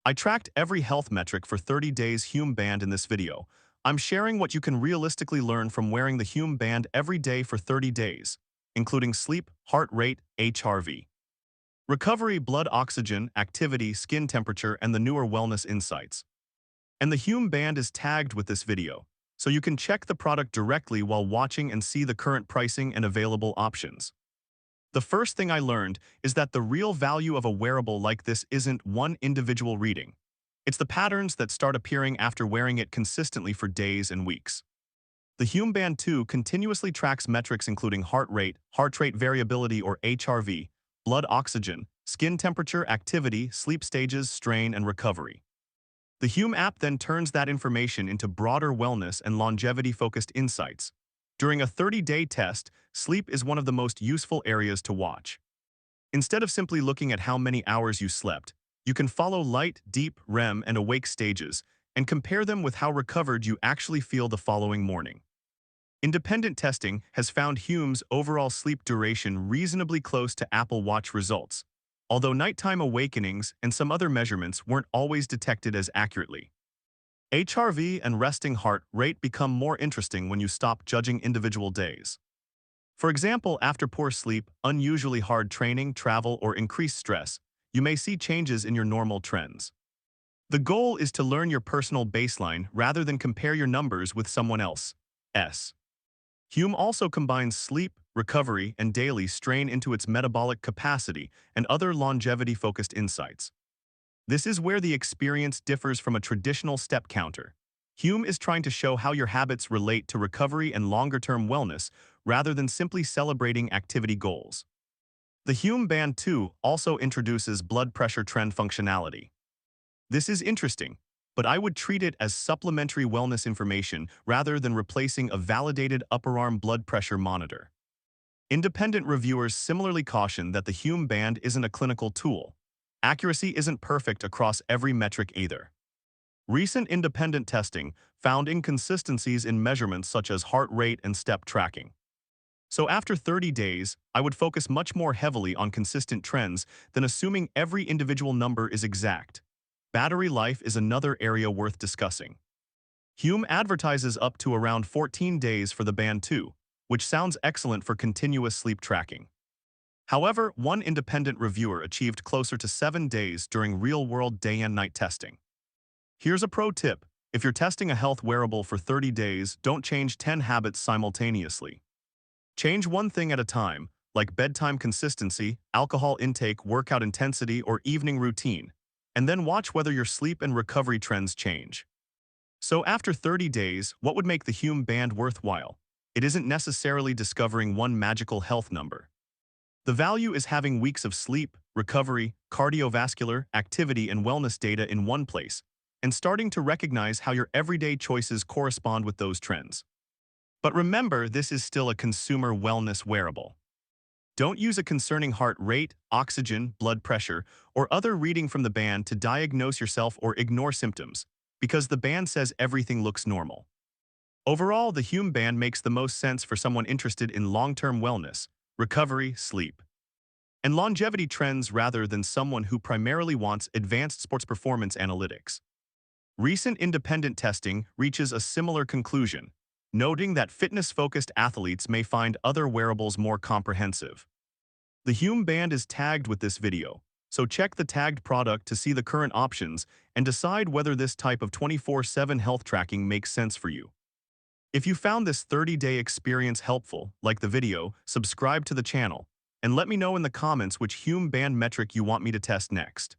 I tracked every health metric for 30 days Hume band in this video. I'm sharing what you can realistically learn from wearing the Hume band every day for 30 days, including sleep, heart rate, HRV, recovery, blood oxygen, activity, skin temperature, and the newer wellness insights. And the Hume band is tagged with this video, so you can check the product directly while watching and see the current pricing and available options. The first thing I learned is that the real value of a wearable like this isn't one individual reading. It's the patterns that start appearing after wearing it consistently for days and weeks. The Hume Band 2 continuously tracks metrics including heart rate variability or HRV, blood oxygen, skin temperature, activity, sleep stages, strain, and recovery. The Hume app then turns that information into broader wellness and longevity-focused insights. During a 30-day test, sleep is one of the most useful areas to watch. Instead of simply looking at how many hours you slept, you can follow light, deep, REM, and awake stages and compare them with how recovered you actually feel the following morning. Independent testing has found Hume's overall sleep duration reasonably close to Apple Watch results, although nighttime awakenings and some other measurements weren't always detected as accurately. HRV and resting heart rate become more interesting when you stop judging individual days. For example, after poor sleep, unusually hard training, travel, or increased stress, you may see changes in your normal trends. The goal is to learn your personal baseline rather than compare your numbers with someone else's. Hume also combines sleep, recovery, and daily strain into its metabolic capacity and other longevity-focused insights. This is where the experience differs from a traditional step counter. Hume is trying to show how your habits relate to recovery and longer-term wellness rather than simply celebrating activity goals. The Hume Band 2 also introduces blood pressure trend functionality. This is interesting, but I would treat it as supplementary wellness information rather than replacing a validated upper arm blood pressure monitor. Independent reviewers similarly caution that the Hume Band isn't a clinical tool. Accuracy isn't perfect across every metric either. Recent independent testing found inconsistencies in measurements such as heart rate and step tracking. So after 30 days, I would focus much more heavily on consistent trends than assuming every individual number is exact. Battery life is another area worth discussing. Hume advertises up to around 14 days for the Band 2, which sounds excellent for continuous sleep tracking. However, one independent reviewer achieved closer to 7 days during real-world day and night testing. Here's a pro tip. If you're testing a health wearable for 30 days, don't change 10 habits simultaneously. Change one thing at a time, like bedtime consistency, alcohol intake, workout intensity, or evening routine, and then watch whether your sleep and recovery trends change. So after 30 days, what would make the Hume Band worthwhile? It isn't necessarily discovering one magical health number. The value is having weeks of sleep, recovery, cardiovascular, activity, and wellness data in one place, and starting to recognize how your everyday choices correspond with those trends. But remember, this is still a consumer wellness wearable. Don't use a concerning heart rate, oxygen, blood pressure, or other reading from the band to diagnose yourself or ignore symptoms, because the band says everything looks normal. Overall, the Hume Band makes the most sense for someone interested in long-term wellness, recovery, sleep, and longevity trends rather than someone who primarily wants advanced sports performance analytics. Recent independent testing reaches a similar conclusion, noting that fitness-focused athletes may find other wearables more comprehensive. The Hume Band is tagged with this video, so check the tagged product to see the current options and decide whether this type of 24/7 health tracking makes sense for you. If you found this 30-day experience helpful, like the video, subscribe to the channel, and let me know in the comments which Hume Band metric you want me to test next.